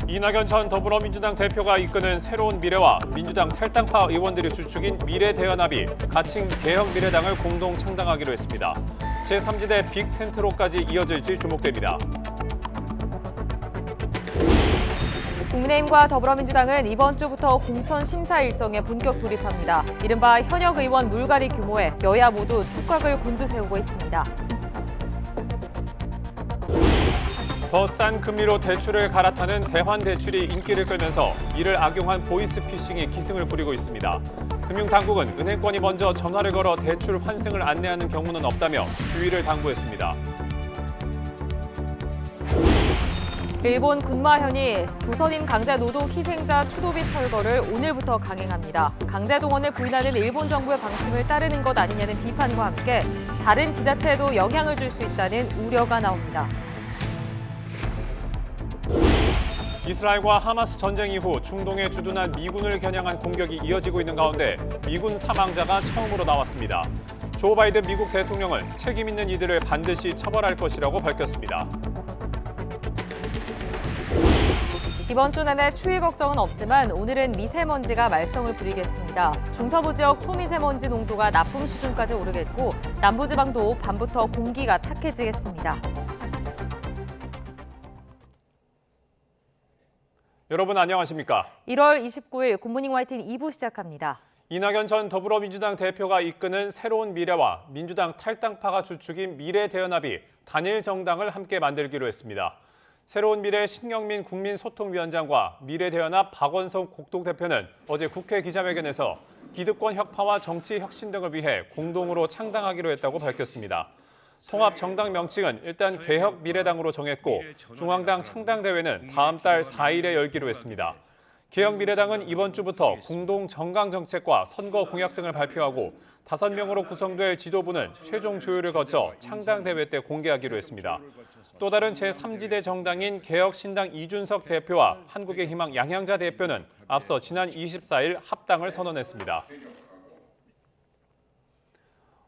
이낙연 전 더불어민주당 대표가 이끄는 새로운 미래와 민주당 탈당파 의원들이 주축인 미래대연합이 가칭 개혁미래당을 공동 창당하기로 했습니다. 제3지대 빅텐트로까지 이어질지 주목됩니다. 국민의힘과 더불어민주당은 이번 주부터 공천 심사 일정에 본격 돌입합니다. 이른바 현역 의원 물갈이 규모에 여야 모두 촉각을 곤두세우고 있습니다. 더 싼 금리로 대출을 갈아타는 대환대출이 인기를 끌면서 이를 악용한 보이스피싱이 기승을 부리고 있습니다. 금융당국은 은행권이 먼저 전화를 걸어 대출 환승을 안내하는 경우는 없다며 주의를 당부했습니다. 일본 군마현이 조선인 강제노동 희생자 추도비 철거를 오늘부터 강행합니다. 강제동원을 부인하는 일본 정부의 방침을 따르는 것 아니냐는 비판과 함께 다른 지자체에도 영향을 줄 수 있다는 우려가 나옵니다. 이스라엘과 하마스 전쟁 이후 중동에 주둔한 미군을 겨냥한 공격이 이어지고 있는 가운데 미군 사망자가 처음으로 나왔습니다. 조 바이든 미국 대통령은 책임 있는 이들을 반드시 처벌할 것이라고 밝혔습니다. 이번 주 내내 추위 걱정은 없지만 오늘은 미세먼지가 말썽을 부리겠습니다. 중서부 지역 초미세먼지 농도가 나쁨 수준까지 오르겠고 남부지방도 밤부터 공기가 탁해지겠습니다. 여러분 안녕하십니까? 1월 29일 굿모닝 화이팅 2부 시작합니다. 이낙연 전 더불어민주당 대표가 이끄는 새로운 미래와 민주당 탈당파가 주축인 미래대연합이 단일 정당을 함께 만들기로 했습니다. 새로운 미래 신경민 국민소통위원장과 미래대연합 박원석 공동대표는 어제 국회 기자회견에서 기득권 혁파와 정치 혁신 등을 위해 공동으로 창당하기로 했다고 밝혔습니다. 통합 정당 명칭은 일단 개혁미래당으로 정했고 중앙당 창당대회는 다음 달 4일에 열기로 했습니다. 개혁미래당은 이번 주부터 공동 정강 정책과 선거 공약 등을 발표하고 5명으로 구성될 지도부는 최종 조율을 거쳐 창당대회 때 공개하기로 했습니다. 또 다른 제3지대 정당인 개혁신당 이준석 대표와 한국의 희망 양향자 대표는 앞서 지난 24일 합당을 선언했습니다.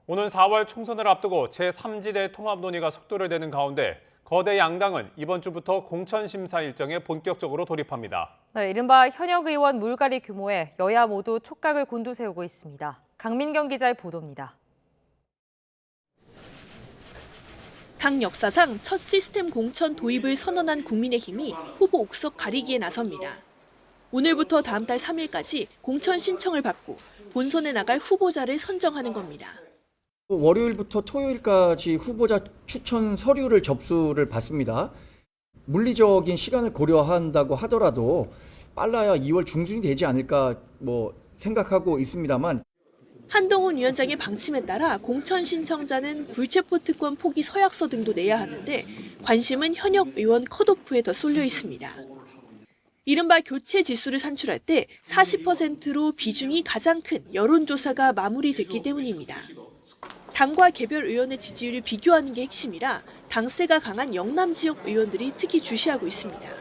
오는 4월 총선을 앞두고 제3지대 통합 논의가 속도를 내는 가운데 거대 양당은 이번 주부터 공천 심사 일정에 본격적으로 돌입합니다. 네, 이른바 현역 의원 물갈이 규모에 여야 모두 촉각을 곤두세우고 있습니다. 강민경 기자의 보도입니다. 당 역사상 첫 시스템 공천 도입을 선언한 국민의힘이 후보 옥석 가리기에 나섭니다. 오늘부터 다음 달 3일까지 공천 신청을 받고 본선에 나갈 후보자를 선정하는 겁니다. 월요일부터 토요일까지 후보자 추천 서류를 접수를 받습니다. 물리적인 시간을 고려한다고 하더라도 빨라야 2월 중순이 되지 않을까 생각하고 있습니다만 한동훈 위원장의 방침에 따라 공천 신청자는 불체포 특권 포기 서약서 등도 내야 하는데 관심은 현역 의원 컷오프에 더 쏠려 있습니다. 이른바 교체 지수를 산출할 때 40%로 비중이 가장 큰 여론조사가 마무리됐기 때문입니다. 당과 개별 의원의 지지율을 비교하는 게 핵심이라 당세가 강한 영남 지역 의원들이 특히 주시하고 있습니다.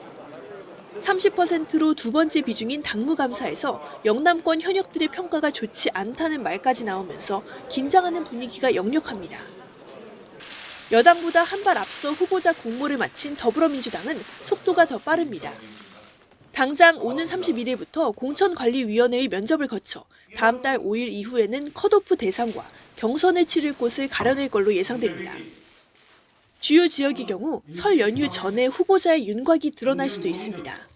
30%로 두 번째 비중인 당무감사에서 영남권 현역들의 평가가 좋지 않다는 말까지 나오면서 긴장하는 분위기가 역력합니다. 여당보다 한 발 앞서 후보자 공모를 마친 더불어민주당은 속도가 더 빠릅니다. 당장 오는 31일부터 공천관리위원회의 면접을 거쳐 다음 달 5일 이후에는 컷오프 대상과 경선을 치를 곳을 가려낼 걸로 예상됩니다. 주요 지역의 경우 설 연휴 전에 후보자의 윤곽이 드러날 수도 있습니다.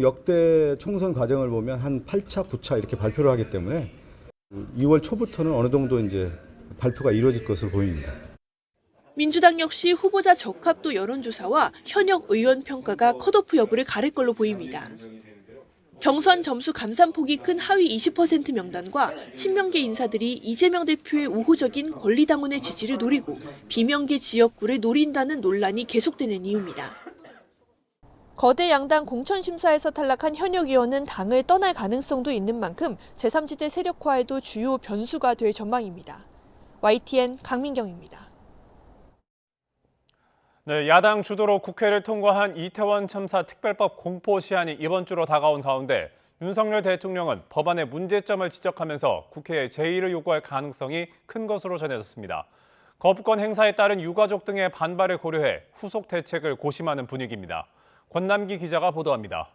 역대 총선 과정을 보면 한 8차, 9차 이렇게 발표를 하기 때문에 2월 초부터는 어느 정도 이제 발표가 이루어질 것으로 보입니다. 민주당 역시 후보자 적합도 여론조사와 현역 의원 평가가 컷오프 여부를 가릴 걸로 보입니다. 경선 점수 감산폭이 큰 하위 20% 명단과 친명계 인사들이 이재명 대표의 우호적인 권리당원의 지지를 노리고 비명계 지역구를 노린다는 논란이 계속되는 이유입니다. 거대 양당 공천심사에서 탈락한 현역 의원은 당을 떠날 가능성도 있는 만큼 제3지대 세력화에도 주요 변수가 될 전망입니다. YTN 강민경입니다. 네, 야당 주도로 국회를 통과한 이태원 참사 특별법 공포 시한이 이번 주로 다가온 가운데 윤석열 대통령은 법안의 문제점을 지적하면서 국회에 제의를 요구할 가능성이 큰 것으로 전해졌습니다. 거부권 행사에 따른 유가족 등의 반발을 고려해 후속 대책을 고심하는 분위기입니다. 권남기 기자가 보도합니다.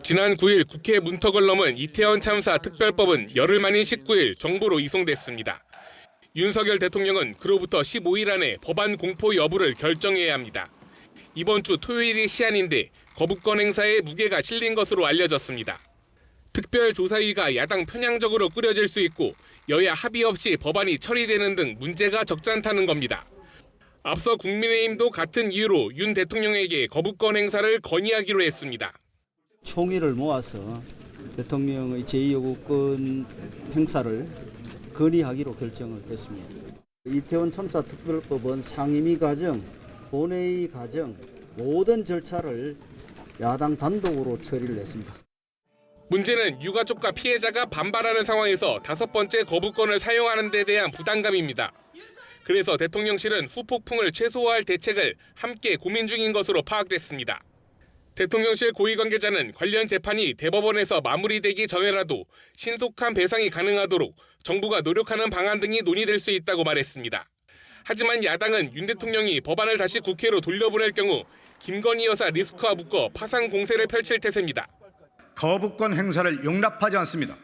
지난 9일 국회 문턱을 넘은 이태원 참사 특별법은 열흘 만인 19일 정부로 이송됐습니다. 윤석열 대통령은 그로부터 15일 안에 법안 공포 여부를 결정해야 합니다. 이번 주 토요일이 시한인데 거부권 행사에 무게가 실린 것으로 알려졌습니다. 특별조사위가 야당 편향적으로 꾸려질 수 있고 여야 합의 없이 법안이 처리되는 등 문제가 적잖다는 겁니다. 앞서 국민의힘도 같은 이유로 윤 대통령에게 거부권 행사를 건의하기로 했습니다. 총의를 모아서 대통령의 제2요구권 행사를 건의하기로 결정을 했습니다. 이태원 참사 특별법은 상임위 과정, 본회의 과정 모든 절차를 야당 단독으로 처리를 했습니다. 문제는 유가족과 피해자가 반발하는 상황에서 5번째 거부권을 사용하는 데 대한 부담감입니다. 그래서 대통령실은 후폭풍을 최소화할 대책을 함께 고민 중인 것으로 파악됐습니다. 대통령실 고위 관계자는 관련 재판이 대법원에서 마무리되기 전에라도 신속한 배상이 가능하도록 정부가 노력하는 방안 등이 논의될 수 있다고 말했습니다. 하지만 야당은 윤 대통령이 법안을 다시 국회로 돌려보낼 경우 김건희 여사 리스크와 묶어 파상 공세를 펼칠 태세입니다. 거부권 행사를 용납하지 않습니다.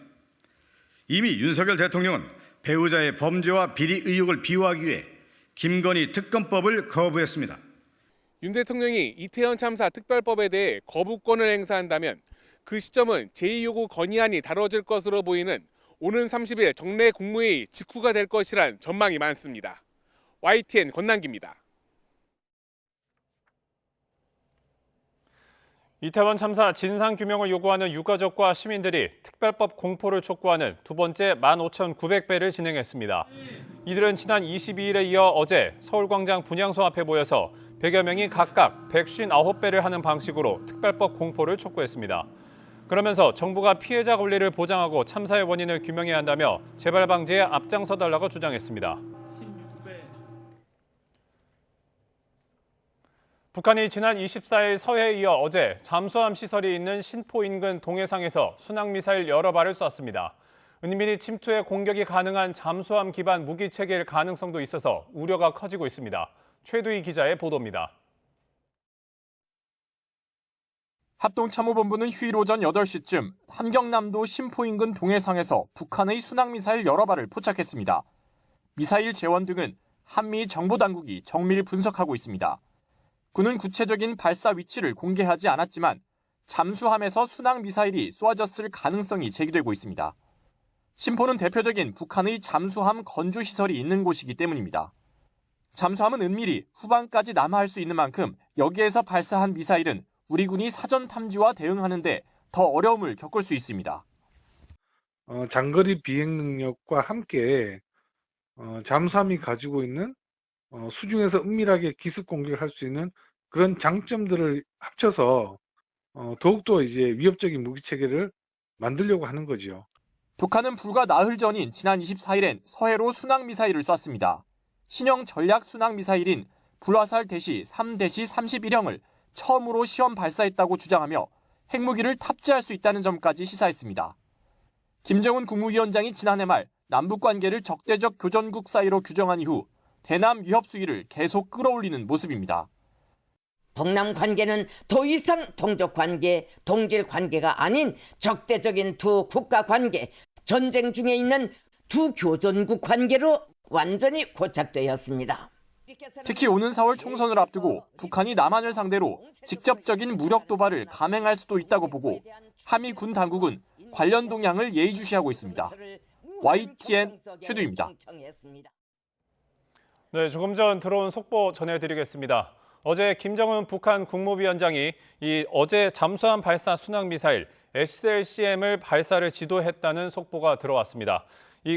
이미 윤석열 대통령은 배우자의 범죄와 비리 의혹을 비호하기 위해 김건희 특검법을 거부했습니다. 윤 대통령이 이태원 참사 특별법에 대해 거부권을 행사한다면 그 시점은 제2요구 건의안이 다뤄질 것으로 보이는 오는 30일 정례 국무회의 직후가 될 것이란 전망이 많습니다. YTN 권남기입니다. 이태원 참사 진상규명을 요구하는 유가족과 시민들이 특별법 공포를 촉구하는 두 번째 15,900배를 진행했습니다. 이들은 지난 22일에 이어 어제 서울광장 분향소 앞에 모여서 100여 명이 각각 159배를 하는 방식으로 특별법 공포를 촉구했습니다. 그러면서 정부가 피해자 권리를 보장하고 참사의 원인을 규명해야 한다며 재발 방지에 앞장서달라고 주장했습니다. 북한이 지난 24일 서해에 이어 어제 잠수함 시설이 있는 신포 인근 동해상에서 순항미사일 여러 발을 쐈습니다. 은밀히 침투해 공격이 가능한 잠수함 기반 무기 체계일 가능성도 있어서 우려가 커지고 있습니다. 최두희 기자의 보도입니다. 합동참모본부는 휴일 오전 8시쯤 함경남도 신포 인근 동해상에서 북한의 순항미사일 여러 발을 포착했습니다. 미사일 재원 등은 한미 정보당국이 정밀 분석하고 있습니다. 군은 구체적인 발사 위치를 공개하지 않았지만 잠수함에서 순항미사일이 쏘아졌을 가능성이 제기되고 있습니다. 신포는 대표적인 북한의 잠수함 건조시설이 있는 곳이기 때문입니다. 잠수함은 은밀히 후방까지 남하할 수 있는 만큼 여기에서 발사한 미사일은 우리 군이 사전 탐지와 대응하는 데 더 어려움을 겪을 수 있습니다. 장거리 비행 능력과 함께 잠수함이 가지고 있는 수중에서 은밀하게 기습 공격을 할 수 있는 그런 장점들을 합쳐서 더욱더 이제 위협적인 무기 체계를 만들려고 하는 거지요. 북한은 불과 나흘 전인 지난 24일엔 서해로 순항미사일을 쐈습니다. 신형 전략 순항미사일인 불화살 대시 3-31형을 처음으로 시험 발사했다고 주장하며 핵무기를 탑재할 수 있다는 점까지 시사했습니다. 김정은 국무위원장이 지난해 말 남북관계를 적대적 교전국 사이로 규정한 이후 대남 위협 수위를 계속 끌어올리는 모습입니다. 동남 관계는 더 이상 동족 관계, 동질 관계가 아닌 적대적인 두 국가 관계, 전쟁 중에 있는 두 교전국 관계로 완전히 고착되었습니다. 특히 오는 4월 총선을 앞두고 북한이 남한을 상대로 직접적인 무력 도발을 감행할 수도 있다고 보고 한미 군 당국은 관련 동향을 예의주시하고 있습니다. YTN 최두입니다. 네, 조금 전 들어온 속보 전해드리겠습니다. 어제 김정은 북한 국무위원장이 어제 잠수함 발사 순항미사일 SLCM을 발사를 지도했다는 속보가 들어왔습니다.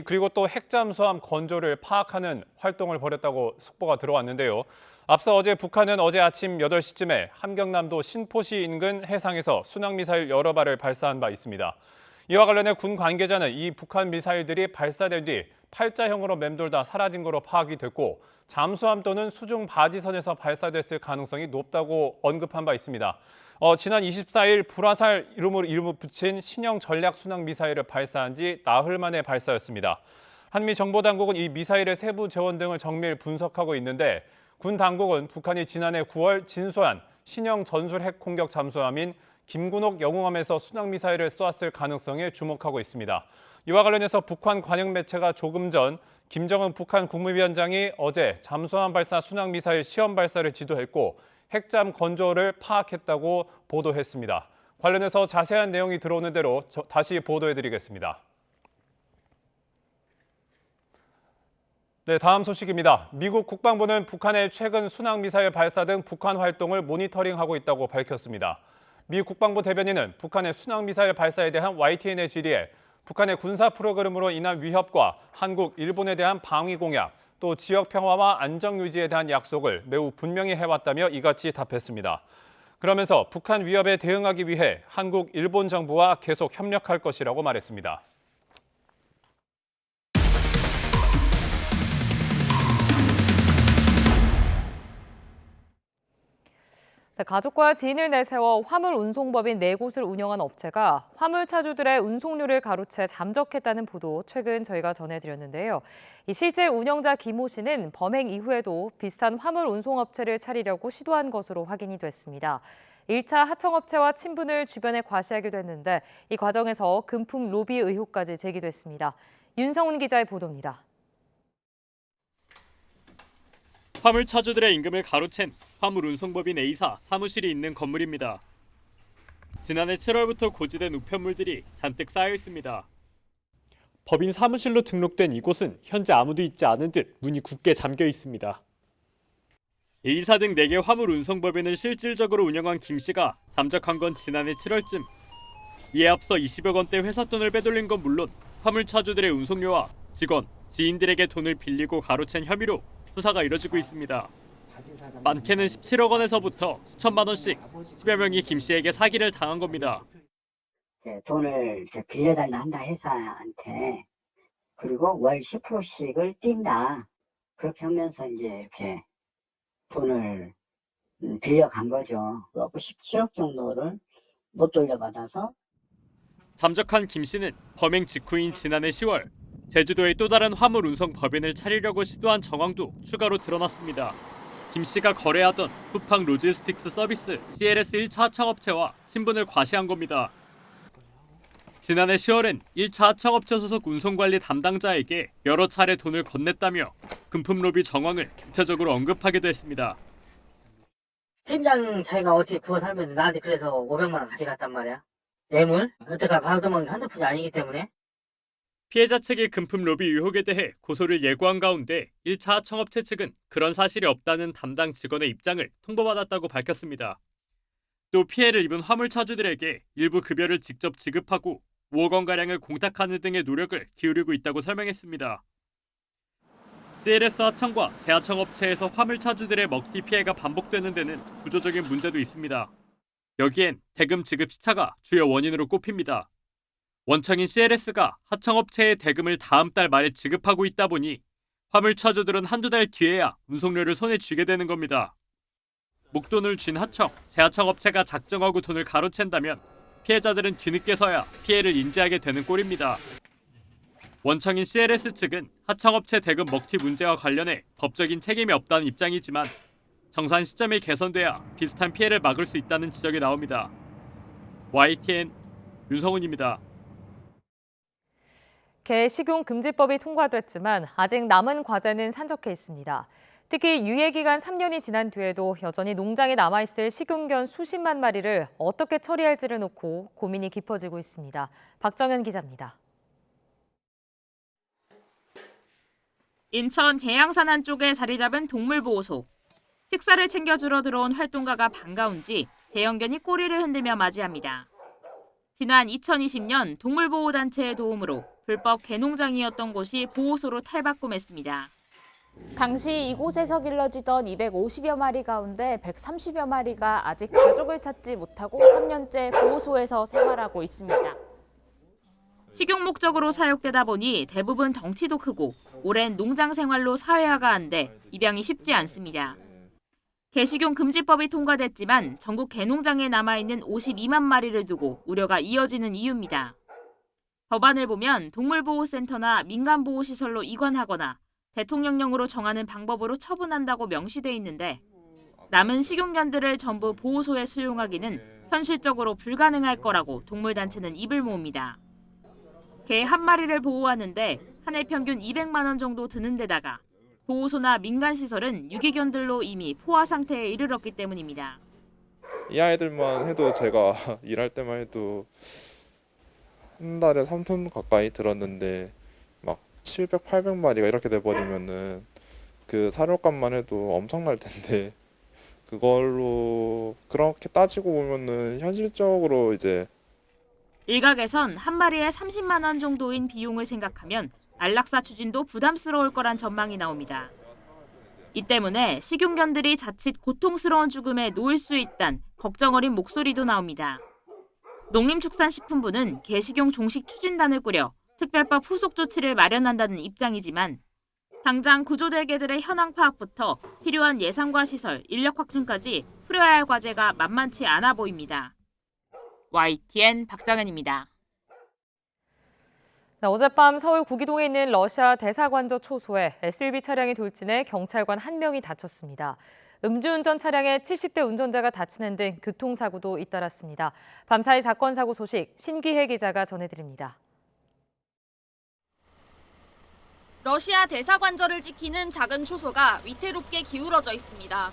그리고 또 핵잠수함 건조를 파악하는 활동을 벌였다고 속보가 들어왔는데요. 앞서 어제 북한은 어제 아침 8시쯤에 함경남도 신포시 인근 해상에서 순항미사일 여러 발을 발사한 바 있습니다. 이와 관련해 군 관계자는 이 북한 미사일들이 발사된 뒤 팔자형으로 맴돌다 사라진 것으로 파악이 됐고 잠수함 또는 수중 바지선에서 발사됐을 가능성이 높다고 언급한 바 있습니다. 지난 24일 불화살 이름을 붙인 신형 전략 순항 미사일을 발사한 지 나흘 만에 발사였습니다. 한미 정보당국은 이 미사일의 세부 재원 등을 정밀 분석하고 있는데 군 당국은 북한이 지난해 9월 진소한 신형 전술 핵 공격 잠수함인 김군옥 영웅함에서 순항미사일을 쏘았을 가능성에 주목하고 있습니다. 이와 관련해서 북한 관영 매체가 조금 전 김정은 북한 국무위원장이 어제 잠수함 발사 순항미사일 시험 발사를 지도했고 핵잠 건조를 파악했다고 보도했습니다. 관련해서 자세한 내용이 들어오는 대로 다시 보도해드리겠습니다. 네, 다음 소식입니다. 미국 국방부는 북한의 최근 순항미사일 발사 등 북한 활동을 모니터링하고 있다고 밝혔습니다. 미 국방부 대변인은 북한의 순항미사일 발사에 대한 YTN의 질의에 북한의 군사 프로그램으로 인한 위협과 한국, 일본에 대한 방위 공약, 또 지역 평화와 안정 유지에 대한 약속을 매우 분명히 해왔다며 이같이 답했습니다. 그러면서 북한 위협에 대응하기 위해 한국, 일본 정부와 계속 협력할 것이라고 말했습니다. 가족과 지인을 내세워 화물 운송법인 4곳을 운영한 업체가 화물 차주들의 운송료를 가로채 잠적했다는 보도 최근 저희가 전해드렸는데요. 실제 운영자 김모 씨는 범행 이후에도 비슷한 화물 운송업체를 차리려고 시도한 것으로 확인이 됐습니다. 1차 하청업체와 친분을 주변에 과시하기도 했는데 이 과정에서 금품 로비 의혹까지 제기됐습니다. 윤성훈 기자의 보도입니다. 화물 차주들의 임금을 가로챈 화물운송법인 A사 사무실이 있는 건물입니다. 지난해 7월부터 고지된 우편물들이 잔뜩 쌓여 있습니다. 법인 사무실로 등록된 이곳은 현재 아무도 있지 않은 듯 문이 굳게 잠겨 있습니다. A사 등 4개 화물운송법인을 실질적으로 운영한 김 씨가 잠적한 건 지난해 7월쯤. 이에 앞서 20억 원대 회사 돈을 빼돌린 건 물론 화물 차주들의 운송료와 직원, 지인들에게 돈을 빌리고 가로챈 혐의로 수사가 이뤄지고 있습니다. 많게는 17억 원에서부터 수천만 원씩 10여 명이 김 씨에게 사기를 당한 겁니다. 돈을 빌려달라 한다 회사한테. 그리고 월 10%씩을 띈다. 그렇게 하면서 이제 이렇게 돈을 빌려간 거죠. 그래갖고 17억 정도를 못 돌려받아서. 잠적한 김 씨는 범행 직후인 지난해 10월 제주도의 또 다른 화물 운송 법인을 차리려고 시도한 정황도 추가로 드러났습니다. 김 씨가 거래하던 후팡 로지스틱스 서비스 CLS 1차 하청업체와 신분을 과시한 겁니다. 지난해 10월엔 1차 하청업체 소속 운송관리 담당자에게 여러 차례 돈을 건넸다며 금품 로비 정황을 구체적으로 언급하기도 했습니다. 팀장 자기가 어떻게 구워 살면서 나한테 그래서 500만 원 가져갔단 말이야. 뇌물? 여태까지 받아먹은 한두 푼이 아니기 때문에. 피해자 측의 금품 로비 의혹에 대해 고소를 예고한 가운데 1차 하청업체 측은 그런 사실이 없다는 담당 직원의 입장을 통보받았다고 밝혔습니다. 또 피해를 입은 화물 차주들에게 일부 급여를 직접 지급하고 5억 원가량을 공탁하는 등의 노력을 기울이고 있다고 설명했습니다. CLS 하청과 재하청업체에서 화물 차주들의 먹튀 피해가 반복되는 데는 구조적인 문제도 있습니다. 여기엔 대금 지급 시차가 주요 원인으로 꼽힙니다. 원청인 CLS가 하청업체의 대금을 다음 달 말에 지급하고 있다 보니 화물 차주들은 한두 달 뒤에야 운송료를 손에 쥐게 되는 겁니다. 목돈을 쥔 하청, 재하청업체가 작정하고 돈을 가로챈다면 피해자들은 뒤늦게서야 피해를 인지하게 되는 꼴입니다. 원청인 CLS 측은 하청업체 대금 먹튀 문제와 관련해 법적인 책임이 없다는 입장이지만 정산 시점이 개선돼야 비슷한 피해를 막을 수 있다는 지적이 나옵니다. YTN 윤성훈입니다. 개식용금지법이 통과됐지만 아직 남은 과제는 산적해 있습니다. 특히 유예기간 3년이 지난 뒤에도 여전히 농장에 남아있을 식용견 수십만 마리를 어떻게 처리할지를 놓고 고민이 깊어지고 있습니다. 박정현 기자입니다. 인천 계양산 안쪽에 자리 잡은 동물보호소. 식사를 챙겨주러 들어온 활동가가 반가운지 대형견이 꼬리를 흔들며 맞이합니다. 지난 2020년 동물보호단체의 도움으로 불법 개농장이었던 곳이 보호소로 탈바꿈했습니다. 당시 이곳에서 길러지던 250여 마리 가운데 130여 마리가 아직 가족을 찾지 못하고 3년째 보호소에서 생활하고 있습니다. 식용 목적으로 사육되다 보니 대부분 덩치도 크고 오랜 농장 생활로 사회화가 안 돼 입양이 쉽지 않습니다. 개식용 금지법이 통과됐지만 전국 개농장에 남아있는 52만 마리를 두고 우려가 이어지는 이유입니다. 법안을 보면 동물보호센터나 민간보호시설로 이관하거나 대통령령으로 정하는 방법으로 처분한다고 명시돼 있는데 남은 식용견들을 전부 보호소에 수용하기는 현실적으로 불가능할 거라고 동물단체는 입을 모읍니다. 개 한 마리를 보호하는데 한 해 평균 200만 원 정도 드는 데다가 보호소나 민간시설은 유기견들로 이미 포화 상태에 이르렀기 때문입니다. 이 아이들만 해도 제가 일할 때만 해도 한 달에 3톤 가까이 들었는데 막 700, 800마리가 이렇게 돼버리면은 그 사료값만 해도 엄청날 텐데 그걸로 그렇게 따지고 보면은 현실적으로 이제 일각에선 한 마리에 30만 원 정도인 비용을 생각하면 안락사 추진도 부담스러울 거란 전망이 나옵니다. 이 때문에 식용견들이 자칫 고통스러운 죽음에 놓일 수 있다는 걱정 어린 목소리도 나옵니다. 농림축산식품부는 개식용 종식 추진단을 꾸려 특별법 후속 조치를 마련한다는 입장이지만 당장 구조될 개들의 현황 파악부터 필요한 예산과 시설, 인력 확충까지 풀어야 할 과제가 만만치 않아 보입니다. YTN 박정현입니다. 어젯밤 서울 구기동에 있는 러시아 대사관저 초소에 SUV 차량이 돌진해 경찰관 1명이 다쳤습니다. 음주운전 차량에 70대 운전자가 다치는 등 교통사고도 잇따랐습니다. 밤사이 사건 사고 소식 신기혜 기자가 전해드립니다. 러시아 대사관저를 지키는 작은 초소가 위태롭게 기울어져 있습니다.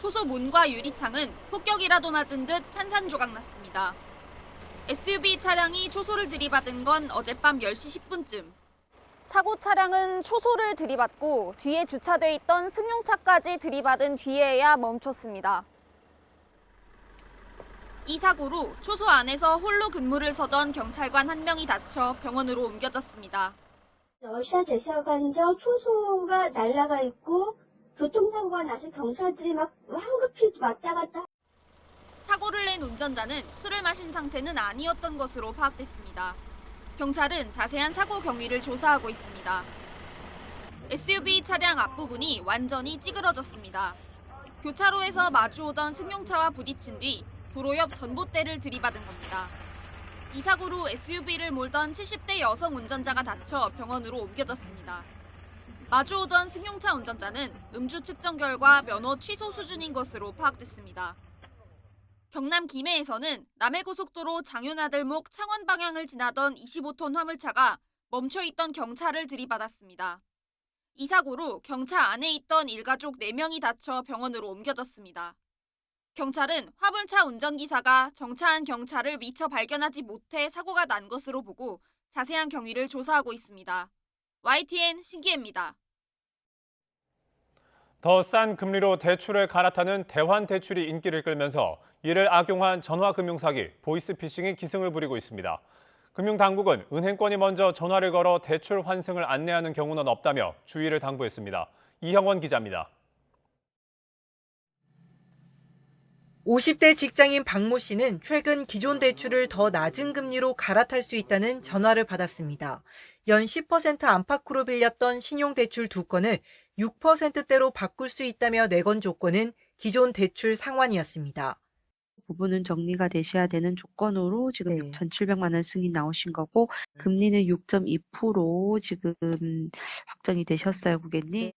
초소 문과 유리창은 폭격이라도 맞은 듯 산산조각 났습니다. SUV 차량이 초소를 들이받은 건 어젯밤 10시 10분쯤. 사고 차량은 초소를 들이받고 뒤에 주차돼 있던 승용차까지 들이받은 뒤에야 멈췄습니다. 이 사고로 초소 안에서 홀로 근무를 서던 경찰관 1명이 다쳐 병원으로 옮겨졌습니다. 러시아 대사관저 초소가 날아가 있고 교통사고가 나서 경찰들이 막 황급히 왔다 갔다. 사고를 낸 운전자는 술을 마신 상태는 아니었던 것으로 파악됐습니다. 경찰은 자세한 사고 경위를 조사하고 있습니다. SUV 차량 앞부분이 완전히 찌그러졌습니다. 교차로에서 마주오던 승용차와 부딪힌 뒤 도로 옆 전봇대를 들이받은 겁니다. 이 사고로 SUV를 몰던 70대 여성 운전자가 다쳐 병원으로 옮겨졌습니다. 마주오던 승용차 운전자는 음주 측정 결과 면허 취소 수준인 것으로 파악됐습니다. 경남 김해에서는 남해고속도로 장윤아들목 창원 방향을 지나던 25톤 화물차가 멈춰있던 경차를 들이받았습니다. 이 사고로 경차 안에 있던 일가족 4명이 다쳐 병원으로 옮겨졌습니다. 경찰은 화물차 운전기사가 정차한 경차를 미처 발견하지 못해 사고가 난 것으로 보고 자세한 경위를 조사하고 있습니다. YTN 신기혜입니다. 더 싼 금리로 대출을 갈아타는 대환 대출이 인기를 끌면서 이를 악용한 전화금융사기, 보이스피싱이 기승을 부리고 있습니다. 금융당국은 은행권이 먼저 전화를 걸어 대출 환승을 안내하는 경우는 없다며 주의를 당부했습니다. 이형원 기자입니다. 50대 직장인 박모 씨는 최근 기존 대출을 더 낮은 금리로 갈아탈 수 있다는 전화를 받았습니다. 연 10% 안팎으로 빌렸던 신용대출 2건을 6%대로 바꿀 수 있다며 내건 조건은 기존 대출 상환이었습니다. 부분은 정리가 되셔야 되는 조건으로 지금 6,700만 원 승인 나오신 거고 금리는 6.2% 지금 확정이 되셨어요, 고객님.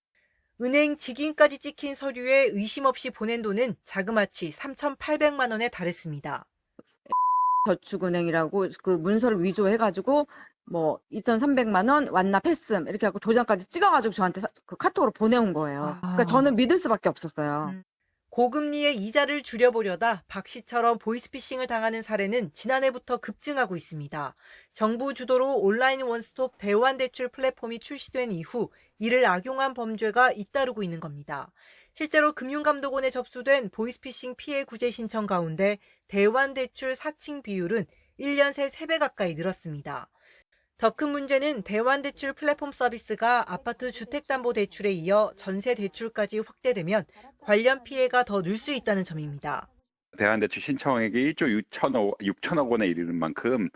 은행 직인까지 찍힌 서류에 의심 없이 보낸 돈은 자그마치 3,800만 원에 달했습니다. 저축은행이라고 그 문서를 위조해가지고 뭐 2,300만 원 완납했음 이렇게 하고 도장까지 찍어가지고 저한테 그 카톡으로 보내온 거예요. 그러니까 저는 믿을 수밖에 없었어요. 고금리의 이자를 줄여보려다 박 씨처럼 보이스피싱을 당하는 사례는 지난해부터 급증하고 있습니다. 정부 주도로 온라인 원스톱 대환대출 플랫폼이 출시된 이후 이를 악용한 범죄가 잇따르고 있는 겁니다. 실제로 금융감독원에 접수된 보이스피싱 피해 구제 신청 가운데 대환대출 사칭 비율은 1년 새 3배 가까이 늘었습니다. 더 큰 문제는 대환대출 플랫폼 서비스가 아파트 주택담보대출에 이어 전세대출까지 확대되면 관련 피해가 더 늘 수 있다는 점입니다. 대환대출 신청액이 1조 6천억 원에 이르는 만큼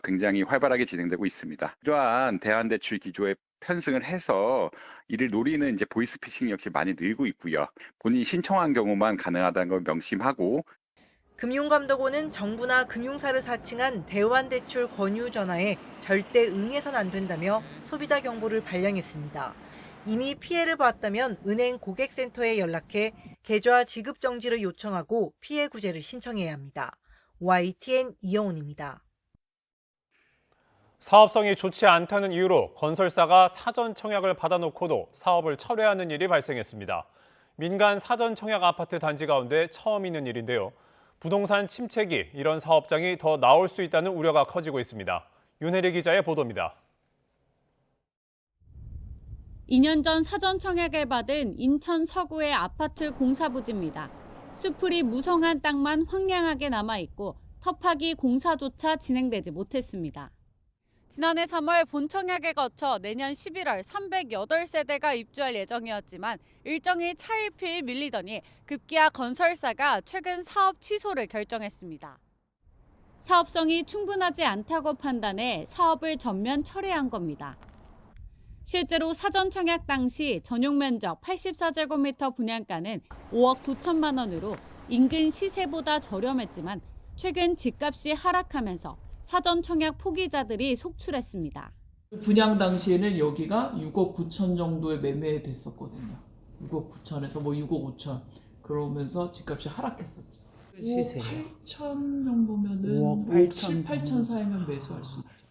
굉장히 활발하게 진행되고 있습니다. 이러한 대환대출 기조에 편승을 해서 이를 노리는 이제 보이스피싱 역시 많이 늘고 있고요. 본인이 신청한 경우만 가능하다는 걸 명심하고 금융감독원은 정부나 금융사를 사칭한 대환대출 권유 전화에 절대 응해선 안 된다며 소비자 경보를 발령했습니다. 이미 피해를 봤다면 은행 고객센터에 연락해 계좌 지급 정지를 요청하고 피해 구제를 신청해야 합니다. YTN 이영훈입니다. 사업성이 좋지 않다는 이유로 건설사가 사전 청약을 받아놓고도 사업을 철회하는 일이 발생했습니다. 민간 사전 청약 아파트 단지 가운데 처음 있는 일인데요. 부동산 침체기, 이런 사업장이 더 나올 수 있다는 우려가 커지고 있습니다. 윤혜리 기자의 보도입니다. 2년 전 사전 청약을 받은 인천 서구의 아파트 공사 부지입니다. 수풀이 무성한 땅만 황량하게 남아있고 터파기 공사조차 진행되지 못했습니다. 지난해 3월 본청약에 거쳐 내년 11월 308세대가 입주할 예정이었지만 일정이 차일피일 밀리더니 급기야 건설사가 최근 사업 취소를 결정했습니다. 사업성이 충분하지 않다고 판단해 사업을 전면 철회한 겁니다. 실제로 사전 청약 당시 전용 면적 84제곱미터 분양가는 5억 9천만 원으로 인근 시세보다 저렴했지만 최근 집값이 하락하면서 사전 청약 포기자들이 속출했습니다. 분양 당시에는 여기가 6억 9천 정도에 매매됐었거든요. 6억 9천에서 6억 5천 그러면서 집값이 하락했었죠. 5억 8천 정도면은 5억 7, 8천 사이면 매수할 수 있죠.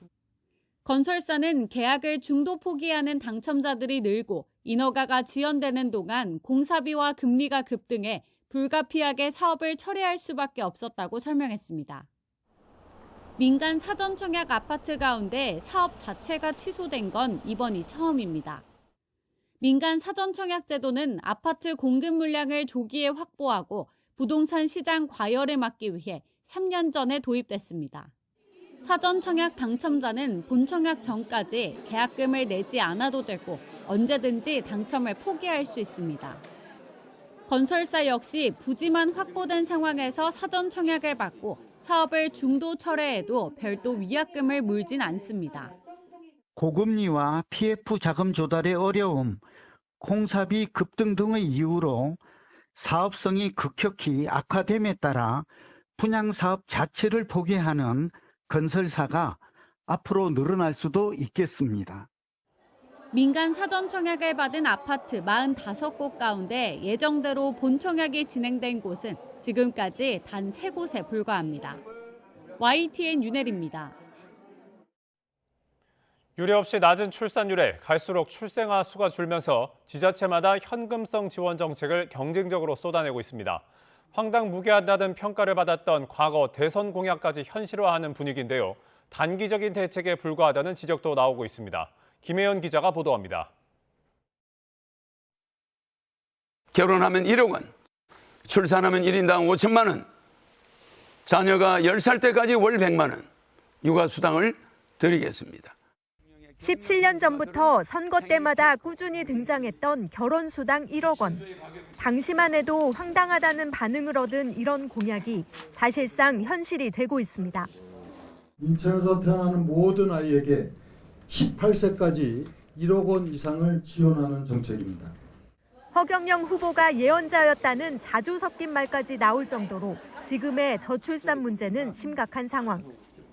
건설사는 계약을 중도 포기하는 당첨자들이 늘고 인허가가 지연되는 동안 공사비와 금리가 급등해 불가피하게 사업을 철회할 수밖에 없었다고 설명했습니다. 민간 사전 청약 아파트 가운데 사업 자체가 취소된 건 이번이 처음입니다. 민간 사전 청약 제도는 아파트 공급 물량을 조기에 확보하고 부동산 시장 과열을 막기 위해 3년 전에 도입됐습니다. 사전 청약 당첨자는 본청약 전까지 계약금을 내지 않아도 되고 언제든지 당첨을 포기할 수 있습니다. 건설사 역시 부지만 확보된 상황에서 사전 청약을 받고 사업을 중도 철회해도 별도 위약금을 물진 않습니다. 고금리와 PF 자금 조달의 어려움, 공사비 급등 등의 이유로 사업성이 급격히 악화됨에 따라 분양사업 자체를 포기하는 건설사가 앞으로 늘어날 수도 있겠습니다. 민간 사전 청약을 받은 아파트 45곳 가운데 예정대로 본청약이 진행된 곳은 지금까지 단 3곳에 불과합니다. YTN 윤혜리입니다. 유례 없이 낮은 출산율에 갈수록 출생아 수가 줄면서 지자체마다 현금성 지원 정책을 경쟁적으로 쏟아내고 있습니다. 황당무계하다는 평가를 받았던 과거 대선 공약까지 현실화하는 분위기인데요. 단기적인 대책에 불과하다는 지적도 나오고 있습니다. 김혜연 기자가 보도합니다. 결혼하면 1억 원, 출산하면 1인당 5천만 원, 자녀가 10살 때까지 월 100만 원, 육아수당을 드리겠습니다. 17년 전부터 선거 때마다 꾸준히 등장했던 결혼수당 1억 원. 당시만 해도 황당하다는 반응을 얻은 이런 공약이 사실상 현실이 되고 있습니다. 인천에서 태어나는 모든 아이에게 18세까지 1억 원 이상을 지원하는 정책입니다. 허경영 후보가 예언자였다는 자주 섞인 말까지 나올 정도로 지금의 저출산 문제는 심각한 상황.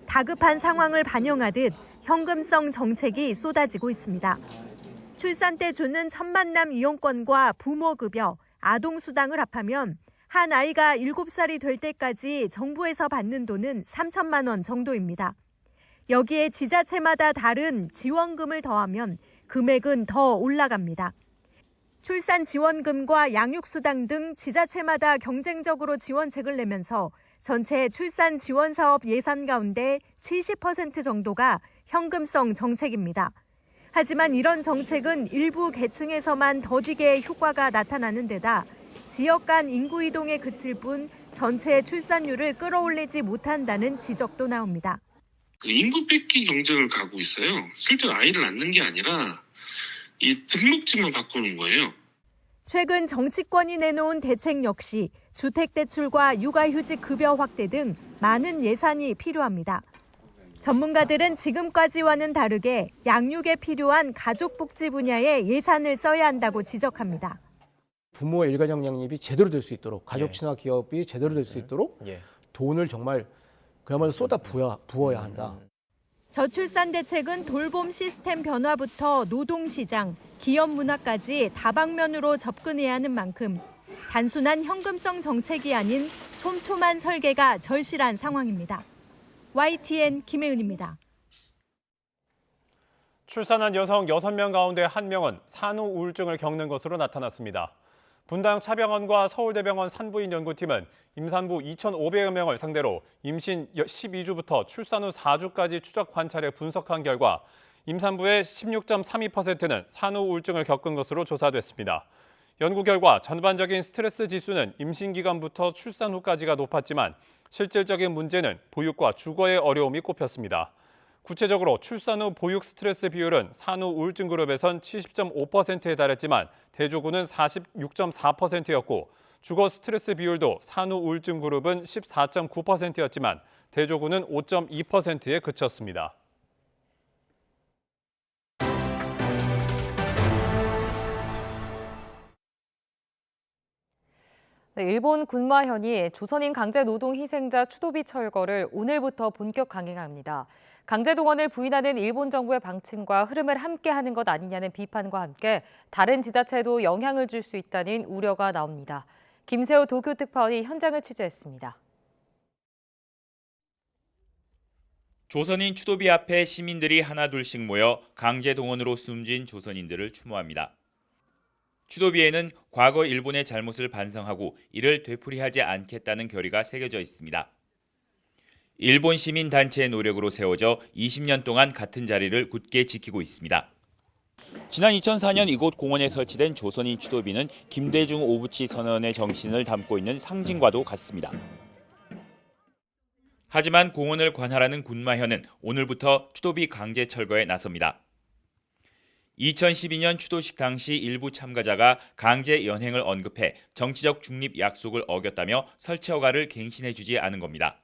다급한 상황을 반영하듯 현금성 정책이 쏟아지고 있습니다. 출산 때 주는 천만남 이용권과 부모급여, 아동수당을 합하면 한 아이가 7살이 될 때까지 정부에서 받는 돈은 3천만 원 정도입니다. 여기에 지자체마다 다른 지원금을 더하면 금액은 더 올라갑니다. 출산 지원금과 양육수당 등 지자체마다 경쟁적으로 지원책을 내면서 전체 출산 지원 사업 예산 가운데 70% 정도가 현금성 정책입니다. 하지만 이런 정책은 일부 계층에서만 더디게 효과가 나타나는 데다 지역 간 인구 이동에 그칠 뿐 전체 출산율을 끌어올리지 못한다는 지적도 나옵니다. 인구 뺏기 경쟁을 가고 있어요. 실제로 아이를 낳는 게 아니라 이 등록증만 바꾸는 거예요. 최근 정치권이 내놓은 대책 역시 주택대출과 육아휴직 급여 확대 등 많은 예산이 필요합니다. 전문가들은 지금까지와는 다르게 양육에 필요한 가족복지 분야에 예산을 써야 한다고 지적합니다. 부모의 일가정 양립이 제대로 될 수 있도록 가족 친화 기업이 제대로 될 수 있도록 돈을 정말 그야말로 쏟아 부어야 한다. 저출산 대책은 돌봄 시스템 변화부터 노동시장, 기업 문화까지 다방면으로 접근해야 하는 만큼 단순한 현금성 정책이 아닌 촘촘한 설계가 절실한 상황입니다. YTN 김혜은입니다. 출산한 여성 6명 가운데 1명은 산후 우울증을 겪는 것으로 나타났습니다. 분당 차병원과 서울대병원 산부인 연구팀은 임산부 2,500여 명을 상대로 임신 12주부터 출산 후 4주까지 추적 관찰해 분석한 결과 임산부의 16.32%는 산후 우울증을 겪은 것으로 조사됐습니다. 연구 결과 전반적인 스트레스 지수는 임신 기간부터 출산 후까지가 높았지만 실질적인 문제는 보육과 주거의 어려움이 꼽혔습니다. 구체적으로 출산 후 보육 스트레스 비율은 산후 우울증 그룹에선 70.5%에 달했지만 대조군은 46.4%였고 주거 스트레스 비율도 산후 우울증 그룹은 14.9%였지만 대조군은 5.2%에 그쳤습니다. 일본 군마현이 조선인 강제노동 희생자 추도비 철거를 오늘부터 본격 강행합니다. 강제동원을 부인하는 일본 정부의 방침과 흐름을 함께하는 것 아니냐는 비판과 함께 다른 지자체에도 영향을 줄 수 있다는 우려가 나옵니다. 김세호 도쿄특파원이 현장을 취재했습니다. 조선인 추도비 앞에 시민들이 하나둘씩 모여 강제동원으로 숨진 조선인들을 추모합니다. 추도비에는 과거 일본의 잘못을 반성하고 이를 되풀이하지 않겠다는 결의가 새겨져 있습니다. 일본 시민단체의 노력으로 세워져 20년 동안 같은 자리를 굳게 지키고 있습니다. 지난 2004년 이곳 공원에 설치된 조선인 추도비는 김대중 오부치 선언의 정신을 담고 있는 상징과도 같습니다. 하지만 공원을 관할하는 군마현은 오늘부터 추도비 강제 철거에 나섭니다. 2012년 추도식 당시 일부 참가자가 강제 연행을 언급해 정치적 중립 약속을 어겼다며 설치 허가를 갱신해주지 않은 겁니다.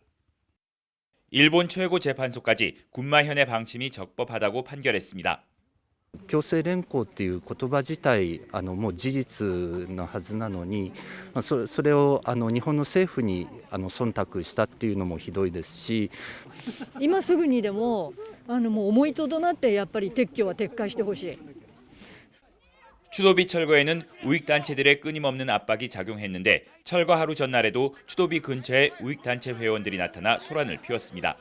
일본 최고재판소까지 군마현의 방침이 적법하다고 판결했습니다. 強制連行っていう言葉自体もう事実のはずなのに、それを日本の政府に忖度したっていうのもひどいですし、今すぐにでももう思いとどまってやっぱり撤去は撤回してほしい。 추도비 철거에는 우익단체들의 끊임없는 압박이 작용했는데 철거 하루 전날에도 추도비 근처에 우익단체 회원들이 나타나 소란을 피웠습니다.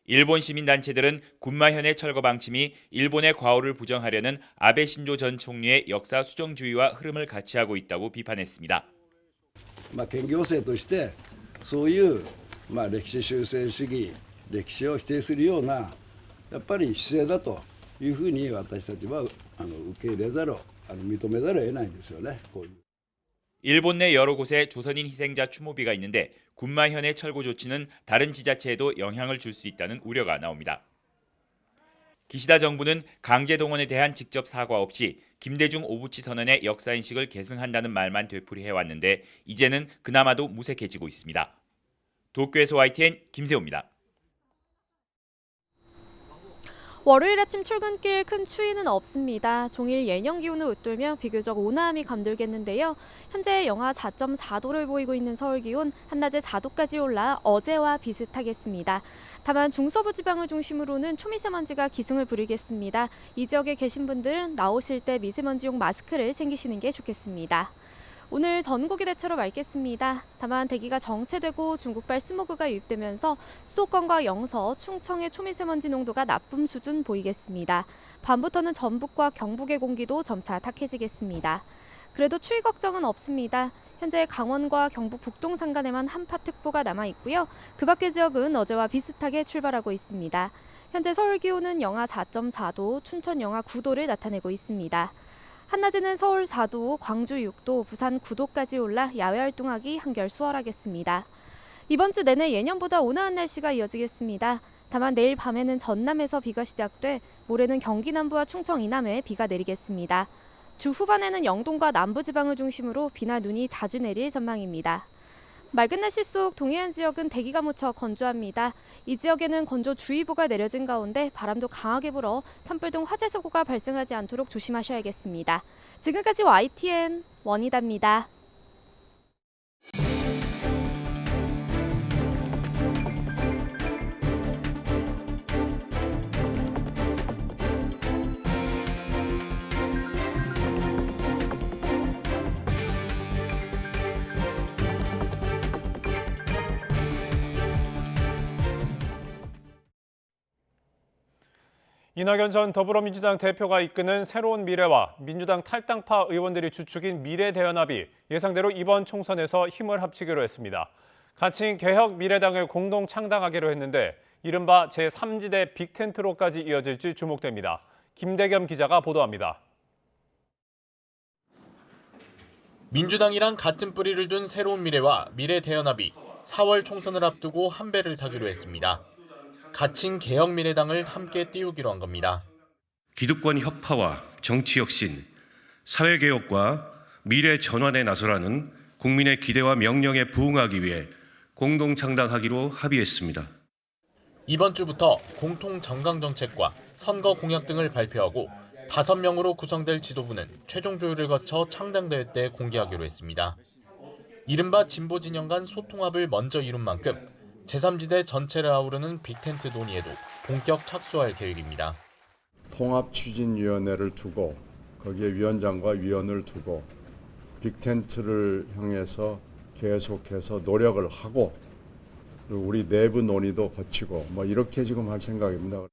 일본 시민단체들은 군마현의 철거 방침이 일본의 과오를 부정하려는 아베 신조 전 총리의 역사 수정주의와 흐름을 같이 하고 있다고 비판했습니다. 県行政としてそういう歴史修正主義、歴史を否定するようなやっぱり姿勢だというふうに私たちは受け入れざるを認めざるを得ないんですよね。 일본 내 여러 곳에 조선인 희생자 추모비가 있는데 군마현의 철거 조치는 다른 지자체에도 영향을 줄 수 있다는 우려가 나옵니다. 기시다 정부는 강제동원에 대한 직접 사과 없이 김대중 오부치 선언의 역사인식을 계승한다는 말만 되풀이해왔는데 이제는 그나마도 무색해지고 있습니다. 도쿄에서 YTN 김세호입니다. 월요일 아침 출근길 큰 추위는 없습니다. 종일 예년 기온을 웃돌며 비교적 온화함이 감돌겠는데요. 현재 영하 4.4도를 보이고 있는 서울 기온 한낮에 4도까지 올라 어제와 비슷하겠습니다. 다만 중서부 지방을 중심으로는 초미세먼지가 기승을 부리겠습니다. 이 지역에 계신 분들은 나오실 때 미세먼지용 마스크를 챙기시는 게 좋겠습니다. 오늘 전국이 대체로 맑겠습니다. 다만 대기가 정체되고 중국발 스모그가 유입되면서 수도권과 영서, 충청의 초미세먼지 농도가 나쁨 수준 보이겠습니다. 밤부터는 전북과 경북의 공기도 점차 탁해지겠습니다. 그래도 추위 걱정은 없습니다. 현재 강원과 경북 북동 산간에만 한파특보가 남아있고요. 그 밖의 지역은 어제와 비슷하게 출발하고 있습니다. 현재 서울 기온은 영하 4.4도, 춘천 영하 9도를 나타내고 있습니다. 한낮에는 서울 4도, 광주 6도, 부산 9도까지 올라 야외 활동하기 한결 수월하겠습니다. 이번 주 내내 예년보다 온화한 날씨가 이어지겠습니다. 다만 내일 밤에는 전남에서 비가 시작돼 모레는 경기 남부와 충청 이남에 비가 내리겠습니다. 주 후반에는 영동과 남부지방을 중심으로 비나 눈이 자주 내릴 전망입니다. 맑은 날씨 속 동해안 지역은 대기가 묻혀 건조합니다. 이 지역에는 건조주의보가 내려진 가운데 바람도 강하게 불어 산불 등 화재 사고가 발생하지 않도록 조심하셔야겠습니다. 지금까지 YTN 원희다입니다. 이낙연 전 더불어민주당 대표가 이끄는 새로운 미래와 민주당 탈당파 의원들이 주축인 미래대연합이 예상대로 이번 총선에서 힘을 합치기로 했습니다. 가칭 개혁미래당을 공동 창당하기로 했는데 이른바 제3지대 빅텐트로까지 이어질지 주목됩니다. 김대겸 기자가 보도합니다. 민주당이랑 같은 뿌리를 둔 새로운 미래와 미래대연합이 4월 총선을 앞두고 한 배를 타기로 했습니다. 가칭 개혁미래당을 함께 띄우기로 한 겁니다. 기득권 혁파와 정치 혁신, 사회개혁과 미래 전환에 나서라는 국민의 기대와 명령에 부응하기 위해 공동 창당하기로 합의했습니다. 이번 주부터 공통 정강정책과 선거 공약 등을 발표하고 5명으로 구성될 지도부는 최종 조율을 거쳐 창당될 때 공개하기로 했습니다. 이른바 진보 진영 간 소통합을 먼저 이룬 만큼 제3지대 전체를 아우르는 빅텐트 논의에도 본격 착수할 계획입니다. 통합추진위원회를 두고 거기에 위원장과 위원을 두고 빅텐트를 향해서 계속해서 노력을 하고 우리 내부 논의도 거치고 이렇게 지금 할 생각입니다.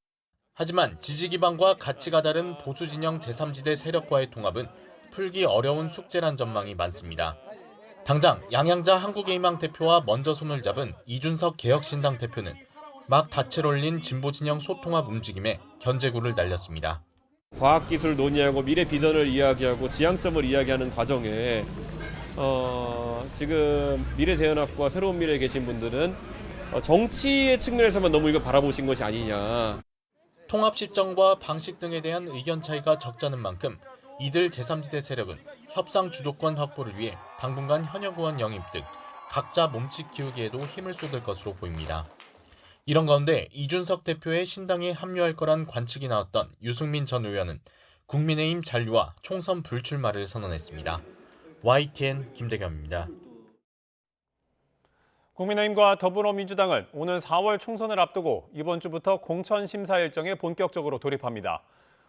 하지만 지지 기반과 가치가 다른 보수 진영 제3지대 세력과의 통합은 풀기 어려운 숙제란 전망이 많습니다. 당장 양양자 한국의희망 대표와 먼저 손을 잡은 이준석 개혁신당 대표는 막 닻을 올린 진보 진영 소통합 움직임에 견제구를 날렸습니다. 과학기술 논의하고 미래 비전을 이야기하고 지향점을 이야기하는 과정에 지금 미래대연합과 새로운 미래에 계신 분들은 정치의 측면에서만 너무 이걸 바라보신 것이 아니냐. 통합 시점과 방식 등에 대한 의견 차이가 적잖은 만큼 이들 제3지대 세력은 협상 주도권 확보를 위해 당분간 현역 의원 영입 등 각자 몸집 키우기에도 힘을 쏟을 것으로 보입니다. 이런 가운데 이준석 대표의 신당에 합류할 거란 관측이 나왔던 유승민 전 의원은 국민의힘 잔류와 총선 불출마를 선언했습니다. YTN 김대겸입니다. 국민의힘과 더불어민주당은 오는 4월 총선을 앞두고 이번 주부터 공천 심사 일정에 본격적으로 돌입합니다.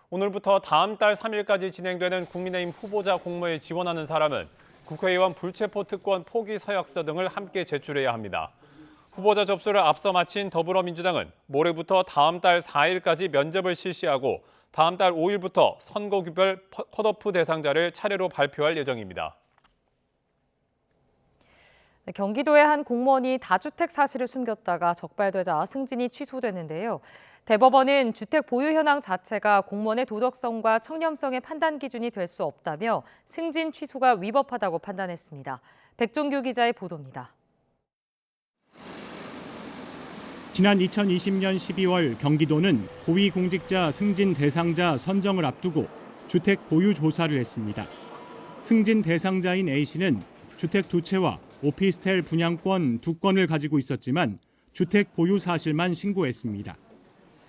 오늘부터 다음 달 3일까지 진행되는 국민의힘 후보자 공모에 지원하는 사람은 국회의원 불체포 특권 포기 서약서 등을 함께 제출해야 합니다. 후보자 접수를 앞서 마친 더불어민주당은 모레부터 다음 달 4일까지 면접을 실시하고 다음 달 5일부터 선거구별 컷오프 대상자를 차례로 발표할 예정입니다. 경기도의 한 공무원이 다주택 사실을 숨겼다가 적발되자 승진이 취소됐는데요. 대법원은 주택 보유 현황 자체가 공무원의 도덕성과 청렴성의 판단 기준이 될 수 없다며 승진 취소가 위법하다고 판단했습니다. 백종규 기자의 보도입니다. 지난 2020년 12월 경기도는 고위공직자 승진 대상자 선정을 앞두고 주택 보유 조사를 했습니다. 승진 대상자인 A씨는 주택 2채와 오피스텔 분양권 2건을 가지고 있었지만 주택 보유 사실만 신고했습니다.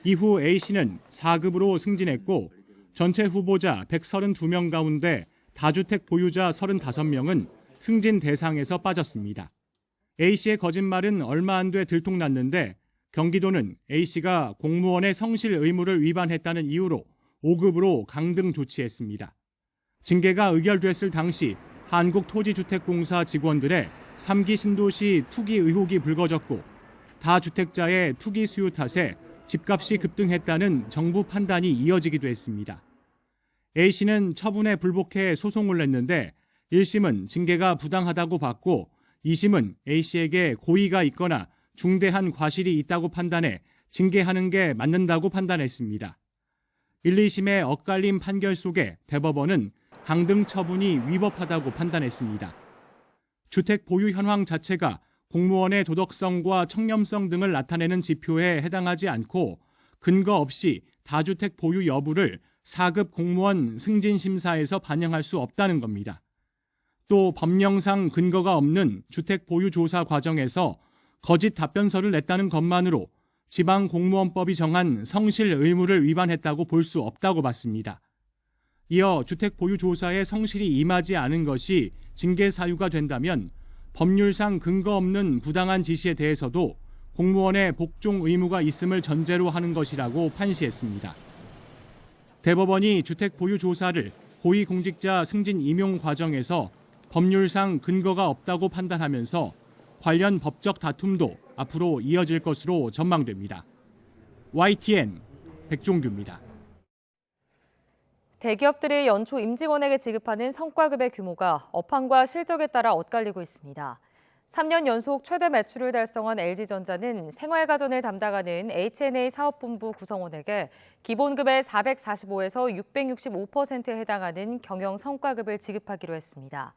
이후 A씨는 4급으로 승진했고 전체 후보자 132명 가운데 다주택 보유자 35명은 승진 대상에서 빠졌습니다. A씨의 거짓말은 얼마 안 돼 들통났는데 경기도는 A씨가 공무원의 성실 의무를 위반했다는 이유로 5급으로 강등 조치했습니다. 징계가 의결됐을 당시 한국토지주택공사 직원들의 3기 신도시 투기 의혹이 불거졌고 다주택자의 투기 수요 탓에 집값이 급등했다는 정부 판단이 이어지기도 했습니다. A씨는 처분에 불복해 소송을 냈는데 1심은 징계가 부당하다고 봤고 2심은 A씨에게 고의가 있거나 중대한 과실이 있다고 판단해 징계하는 게 맞는다고 판단했습니다. 1, 2심의 엇갈린 판결 속에 대법원은 강등 처분이 위법하다고 판단했습니다. 주택 보유 현황 자체가 공무원의 도덕성과 청렴성 등을 나타내는 지표에 해당하지 않고 근거 없이 다주택 보유 여부를 4급 공무원 승진 심사에서 반영할 수 없다는 겁니다. 또 법령상 근거가 없는 주택 보유 조사 과정에서 거짓 답변서를 냈다는 것만으로 지방공무원법이 정한 성실 의무를 위반했다고 볼 수 없다고 봤습니다. 이어 주택 보유 조사에 성실이 임하지 않은 것이 징계 사유가 된다면 법률상 근거 없는 부당한 지시에 대해서도 공무원의 복종 의무가 있음을 전제로 하는 것이라고 판시했습니다. 대법원이 주택 보유 조사를 고위공직자 승진 임용 과정에서 법률상 근거가 없다고 판단하면서 관련 법적 다툼도 앞으로 이어질 것으로 전망됩니다. YTN 백종규입니다. 대기업들이 연초 임직원에게 지급하는 성과급의 규모가 업황과 실적에 따라 엇갈리고 있습니다. 3년 연속 최대 매출을 달성한 LG전자는 생활가전을 담당하는 H&A 사업본부 구성원에게 기본급의 445에서 665%에 해당하는 경영 성과급을 지급하기로 했습니다.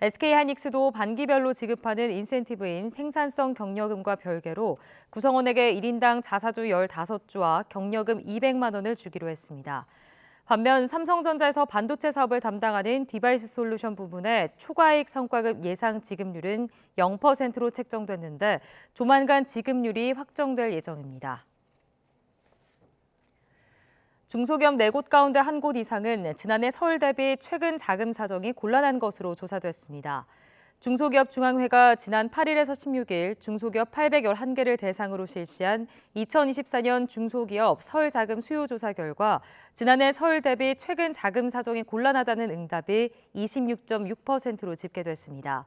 SK하이닉스도 반기별로 지급하는 인센티브인 생산성 격려금과 별개로 구성원에게 1인당 자사주 15주와 격려금 200만 원을 주기로 했습니다. 반면 삼성전자에서 반도체 사업을 담당하는 디바이스 솔루션 부문의 초과이익 성과급 예상 지급률은 0%로 책정됐는데 조만간 지급률이 확정될 예정입니다. 중소기업 4곳 가운데 1곳 이상은 지난해 설 대비 최근 자금 사정이 곤란한 것으로 조사됐습니다. 중소기업 중앙회가 지난 8일에서 16일 중소기업 811개를 대상으로 실시한 2024년 중소기업 설 자금 수요 조사 결과 지난해 설 대비 최근 자금 사정이 곤란하다는 응답이 26.6%로 집계됐습니다.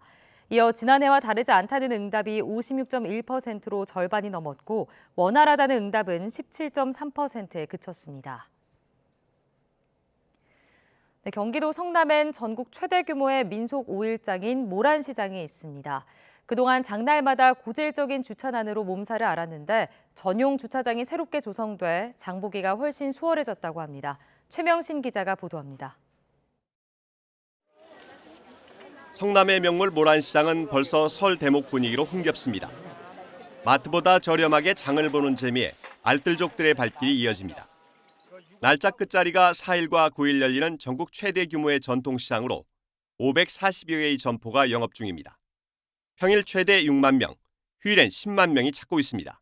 이어 지난해와 다르지 않다는 응답이 56.1%로 절반이 넘었고 원활하다는 응답은 17.3%에 그쳤습니다. 네, 경기도 성남엔 전국 최대 규모의 민속 5일장인 모란시장이 있습니다. 그동안 장날마다 고질적인 주차난으로 몸살을 앓았는데 전용 주차장이 새롭게 조성돼 장보기가 훨씬 수월해졌다고 합니다. 최명신 기자가 보도합니다. 성남의 명물 모란시장은 벌써 설 대목 분위기로 흥겹습니다. 마트보다 저렴하게 장을 보는 재미에 알뜰족들의 발길이 이어집니다. 날짜 끝자리가 4일과 9일 열리는 전국 최대 규모의 전통시장으로 540여 개의 점포가 영업 중입니다. 평일 최대 6만 명, 휴일엔 10만 명이 찾고 있습니다.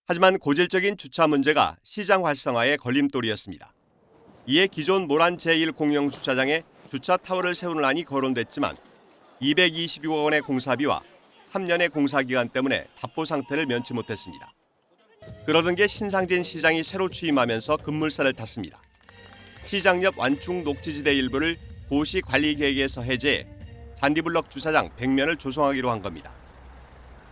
하지만 고질적인 주차 문제가 시장 활성화의 걸림돌이었습니다. 이에 기존 모란 제1 공영 주차장에 주차 타워를 세우는 안이 거론됐지만 226억 원의 공사비와 3년의 공사기간 때문에 답보 상태를 면치 못했습니다. 그러던 게 신상진 시장이 새로 취임하면서 급물살을 탔습니다. 시장 옆 완충 녹지지대 일부를 도시 관리 계획에서 해제해 잔디블럭 주차장 100면을 조성하기로 한 겁니다.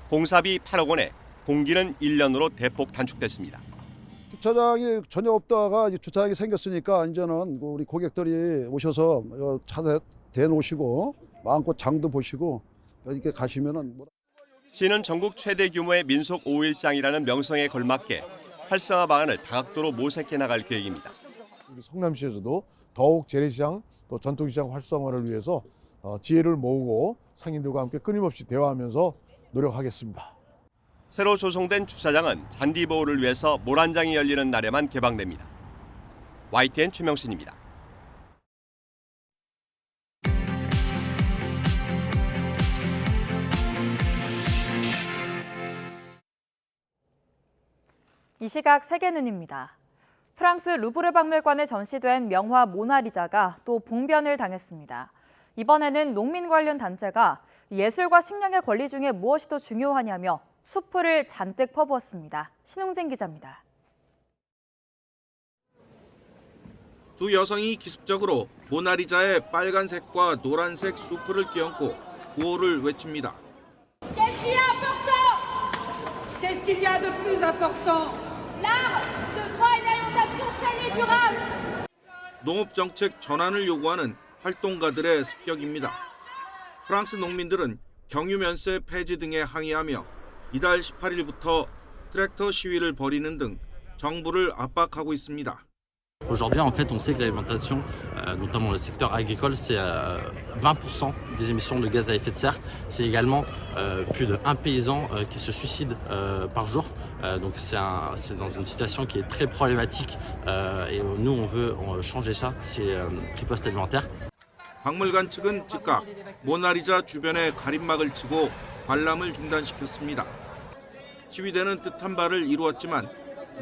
공사비 8억 원에 공기는 1년으로 대폭 단축됐습니다. 주차장이 전혀 없다가 주차장이 생겼으니까 이제는 우리 고객들이 오셔서 차 대놓으시고 마음껏 장도 보시고 이렇게 가시면은. 시는 전국 최대 규모의 민속 5일장이라는 명성에 걸맞게 활성화 방안을 다각도로 모색해 나갈 계획입니다. 성남시에서도 더욱 재래시장 또 전통시장 활성화를 위해서 지혜를 모으고 상인들과 함께 끊임없이 대화하면서 노력하겠습니다. 새로 조성된 주차장은 잔디 보호를 위해서 모란장이 열리는 날에만 개방됩니다. YTN 최명신입니다. 이 시각 세계는입니다. 프랑스 루브르 박물관에 전시된 명화 모나리자가 또 봉변을 당했습니다. 이번에는 농민 관련 단체가 예술과 식량의 권리 중에 무엇이 더 중요하냐며 수풀을 잔뜩 퍼부었습니다. 신웅진 기자입니다. 두 여성이 기습적으로 모나리자의 빨간색과 노란색 수풀을 껴안고 구호를 외칩니다. Qu'est-ce qu'il y a de plus important? L'art, le droit et l'alimentation saine et durable. 농업 정책 전환을 요구하는 활동가들의 습격입니다. 프랑스 농민들은 경유 면세 폐지 등에 항의하며 이달 18일부터 트랙터 시위를 벌이는 등 정부를 압박하고 있습니다. Aujourd'hui, en fait, on sait que l'alimentation, notamment le secteur agricole, c'est 20% des émissions de gaz à effet de serre. C'est également plus de 1 paysan qui se suicide par jour. Donc c'est dans une situation qui est très problématique et nous, on veut changer ça, c'est riposte alimentaire. 박물관 측은 즉각 모나리자 주변에 가림막을 치고 관람을 중단시켰습니다. 시위대는 뜻한 바를 이루었지만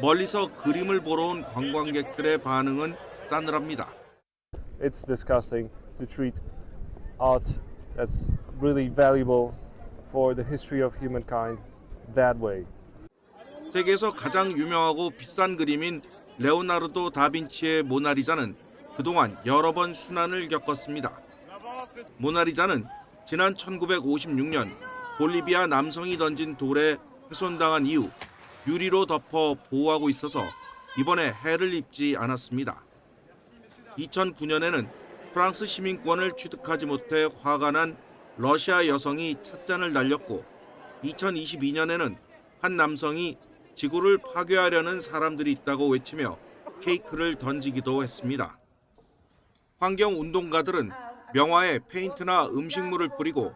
멀리서 그림을 보러 온 관광객들의 반응은 싸늘합니다. It's disgusting to treat art that's really valuable for the history of humankind that way. 세계에서 가장 유명하고 비싼 그림인 레오나르도 다빈치의 모나리자는 그동안 여러 번 순환을 겪었습니다. 모나리자는 지난 1956년 볼리비아 남성이 던진 돌에 훼손당한 이후 유리로 덮어 보호하고 있어서 이번에 해를 입지 않았습니다. 2009년에는 프랑스 시민권을 취득하지 못해 화가 난 러시아 여성이 찻잔을 날렸고 2022년에는 한 남성이 지구를 파괴하려는 사람들이 있다고 외치며 케이크를 던지기도 했습니다. 환경운동가들은 명화에 페인트나 음식물을 뿌리고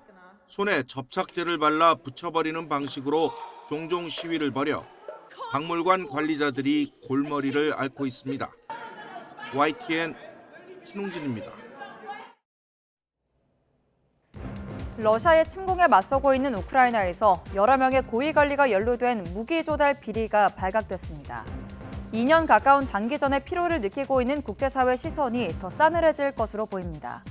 손에 접착제를 발라 붙여버리는 방식으로 종종 시위를 벌여 박물관 관리자들이 골머리를 앓고 있습니다. YTN 신웅진입니다. 러시아의 침공에 맞서고 있는 우크라이나에서 여러 명의 고위 관리가 연루된 무기 조달 비리가 발각됐습니다. 2년 가까운 장기전의 피로를 느끼고 있는 국제사회 시선이 더 싸늘해질 것으로 보입니다.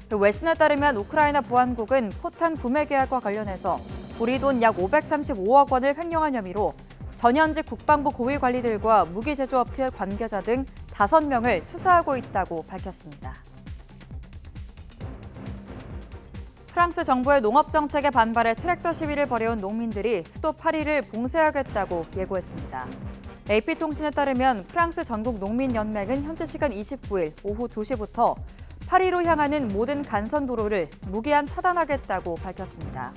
외신에 따르면 우크라이나 보안국은 포탄 구매 계약과 관련해서 우리 돈 약 535억 원을 횡령한 혐의로 전현직 국방부 고위 관리들과 무기 제조업체 관계자 등 5명을 수사하고 있다고 밝혔습니다. 프랑스 정부의 농업 정책에 반발해 트랙터 시위를 벌여온 농민들이 수도 파리를 봉쇄하겠다고 예고했습니다. AP통신에 따르면 프랑스 전국 농민연맹은 현지 시간 29일 오후 2시부터 파리로 향하는 모든 간선 도로를 무기한 차단하겠다고 밝혔습니다.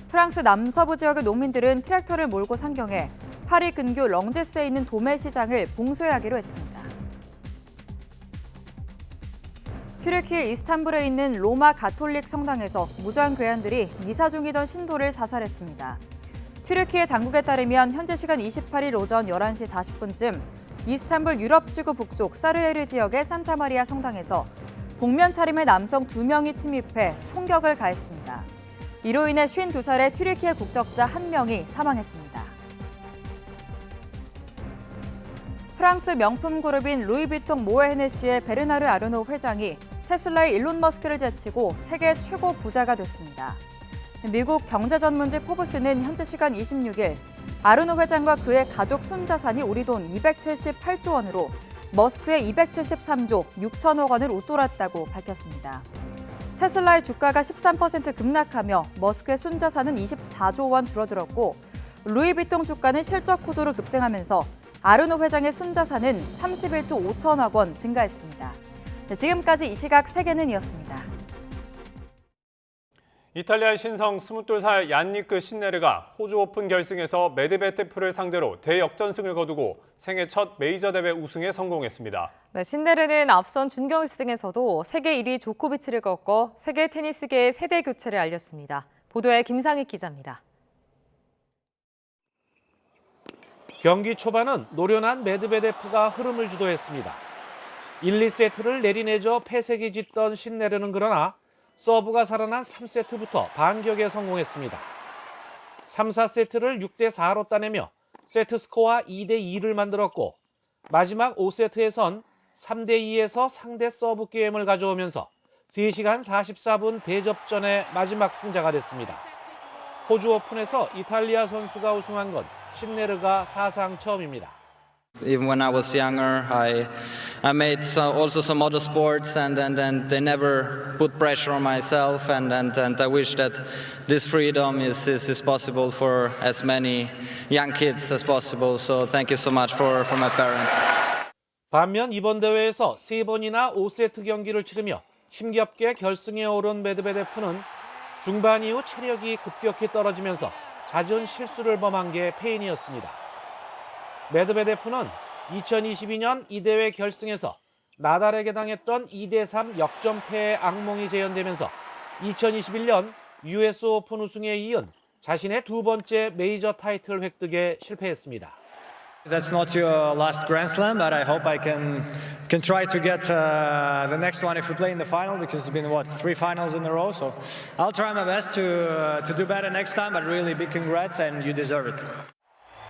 프랑스 남서부 지역의 농민들은 트랙터를 몰고 상경해 파리 근교 렁제스에 있는 도매 시장을 봉쇄하기로 했습니다. 튀르키 이스탄불에 있는 로마 가톨릭 성당에서 무장 괴한들이 미사 중이던 신도를 사살했습니다. 튀르키의 당국에 따르면 현재 시간 28일 오전 11시 40분쯤 이스탄불 유럽지구 북쪽 사르에르 지역의 산타마리아 성당에서 복면 차림의 남성 2명이 침입해 총격을 가했습니다. 이로 인해 52살의 튀르키의 국적자 1명이 사망했습니다. 프랑스 명품 그룹인 루이비통 모에 헤네시의 베르나르 아르노 회장이 테슬라의 일론 머스크를 제치고 세계 최고 부자가 됐습니다. 미국 경제전문지 포브스는 현재 시간 26일 아르노 회장과 그의 가족 순자산이 우리 돈 278조 원으로 머스크의 273조 6천억 원을 웃돌았다고 밝혔습니다. 테슬라의 주가가 13% 급락하며 머스크의 순자산은 24조 원 줄어들었고 루이비통 주가는 실적 호조로 급등하면서 아르노 회장의 순자산은 31조 5천억 원 증가했습니다. 지금까지 이 시각 세계는이었습니다. 이탈리아의 신성 22살 얀니크 신네르가 호주 오픈 결승에서 메드베데프를 상대로 대역전승을 거두고 생애 첫 메이저 대회 우승에 성공했습니다. 네, 신네르는 앞선 준결승에서도 세계 1위 조코비치를 꺾고 세계 테니스계의 세대 교체를 알렸습니다. 보도에 김상익 기자입니다. 경기 초반은 노련한 메드베데프가 흐름을 주도했습니다. 1, 2세트를 내리내줘 패색이 짙던 신네르는 그러나 서브가 살아난 3세트부터 반격에 성공했습니다. 3, 4세트를 6대4로 따내며 세트 스코어 2대2를 만들었고 마지막 5세트에선 3대2에서 상대 서브 게임을 가져오면서 3시간 44분 대접전의 마지막 승자가 됐습니다. 호주 오픈에서 이탈리아 선수가 우승한 건 신네르가 사상 처음입니다. Even when I was younger, I made also some other sports, and they never put pressure on myself, and I wish that this freedom is possible for as many young kids as possible. So thank you so much for my parents. 반면 이번 대회에서 3번이나 5세트 경기를 치르며 힘겹게 결승에 오른 메드베데프는 중반 이후 체력이 급격히 떨어지면서 잦은 실수를 범한 게 패인이었습니다. 메드베데프는 2022년 이 대회 결승에서 나달에게 당했던 2대3 역전패의 악몽이 재현되면서 2021년 US 오픈 우승에 이은 자신의 두 번째 메이저 타이틀 획득에 실패했습니다. That's not your last Grand Slam, but I hope I can try to get the next one if we play in the final, because it's been 3 finals in a row. So I'll try my best to do better next time. But really, big congrats, and you deserve it.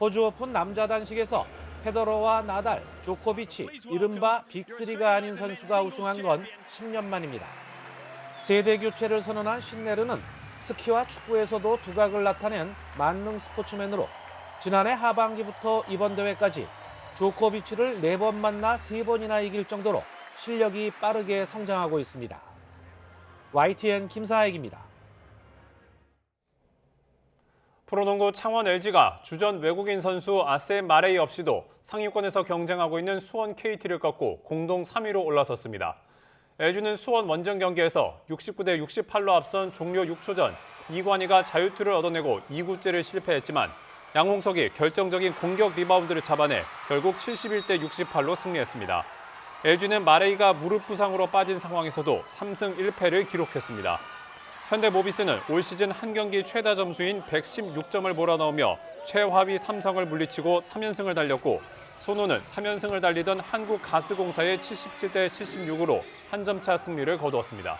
호주 오픈 남자 단식에서 페더러와 나달, 조코비치, 이른바 빅3가 아닌 선수가 우승한 건 10년 만입니다. 세대 교체를 선언한 신네르는 스키와 축구에서도 두각을 나타낸 만능 스포츠맨으로 지난해 하반기부터 이번 대회까지 조코비치를 4번 만나 3번이나 이길 정도로 실력이 빠르게 성장하고 있습니다. YTN 김사익입니다. 프로농구 창원 LG가 주전 외국인 선수 아셈 마레이 없이도 상위권에서 경쟁하고 있는 수원 KT를 꺾고 공동 3위로 올라섰습니다. LG는 수원 원정 경기에서 69대 68로 앞선 종료 6초 전 이관희가 자유투를 얻어내고 2구째를 실패했지만 양홍석이 결정적인 공격 리바운드를 잡아내 결국 71대 68로 승리했습니다. LG는 마레이가 무릎 부상으로 빠진 상황에서도 3승 1패를 기록했습니다. 현대모비스는 올 시즌 한 경기 최다 점수인 116점을 몰아넣으며 최하위 삼성을 물리치고 3연승을 달렸고 손호는 3연승을 달리던 한국가스공사의 77대 76으로 한 점차 승리를 거두었습니다.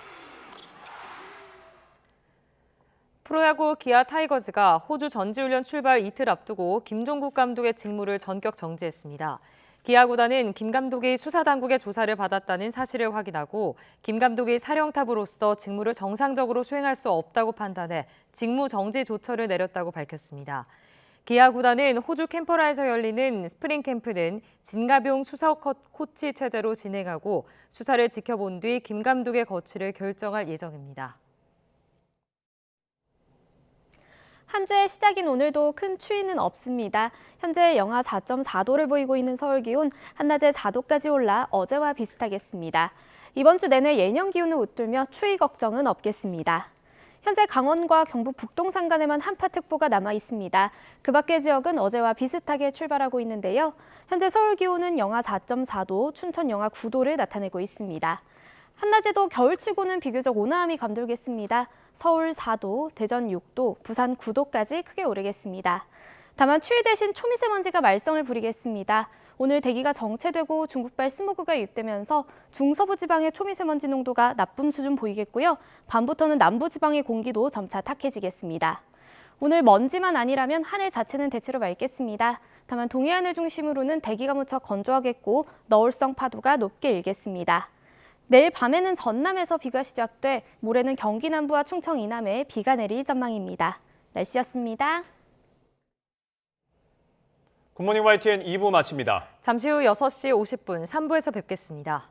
프로야구 기아 타이거즈가 호주 전지훈련 출발 이틀 앞두고 김종국 감독의 직무를 전격 정지했습니다. 기아 구단은 김 감독이 수사당국의 조사를 받았다는 사실을 확인하고 김 감독이 사령탑으로서 직무를 정상적으로 수행할 수 없다고 판단해 직무 정지 조처를 내렸다고 밝혔습니다. 기아 구단은 호주 캔버라에서 열리는 스프링 캠프는 진가병 수사 코치 체제로 진행하고 수사를 지켜본 뒤 김 감독의 거취를 결정할 예정입니다. 한 주의 시작인 오늘도 큰 추위는 없습니다. 현재 영하 4.4도를 보이고 있는 서울 기온, 한낮에 4도까지 올라 어제와 비슷하겠습니다. 이번 주 내내 예년 기온을 웃돌며 추위 걱정은 없겠습니다. 현재 강원과 경북 북동 산간에만 한파특보가 남아 있습니다. 그 밖의 지역은 어제와 비슷하게 출발하고 있는데요. 현재 서울 기온은 영하 4.4도, 춘천 영하 9도를 나타내고 있습니다. 한낮에도 겨울치고는 비교적 온화함이 감돌겠습니다. 서울 4도, 대전 6도, 부산 9도까지 크게 오르겠습니다. 다만 추위 대신 초미세먼지가 말썽을 부리겠습니다. 오늘 대기가 정체되고 중국발 스모그가 유입되면서 중서부 지방의 초미세먼지 농도가 나쁨 수준 보이겠고요. 밤부터는 남부 지방의 공기도 점차 탁해지겠습니다. 오늘 먼지만 아니라면 하늘 자체는 대체로 맑겠습니다. 다만 동해안을 중심으로는 대기가 무척 건조하겠고 너울성 파도가 높게 일겠습니다. 내일 밤에는 전남에서 비가 시작돼 모레는 경기 남부와 충청 이남에 비가 내릴 전망입니다. 날씨였습니다. 굿모닝 YTN 2부 마칩니다. 잠시 후 6시 50분 3부에서 뵙겠습니다.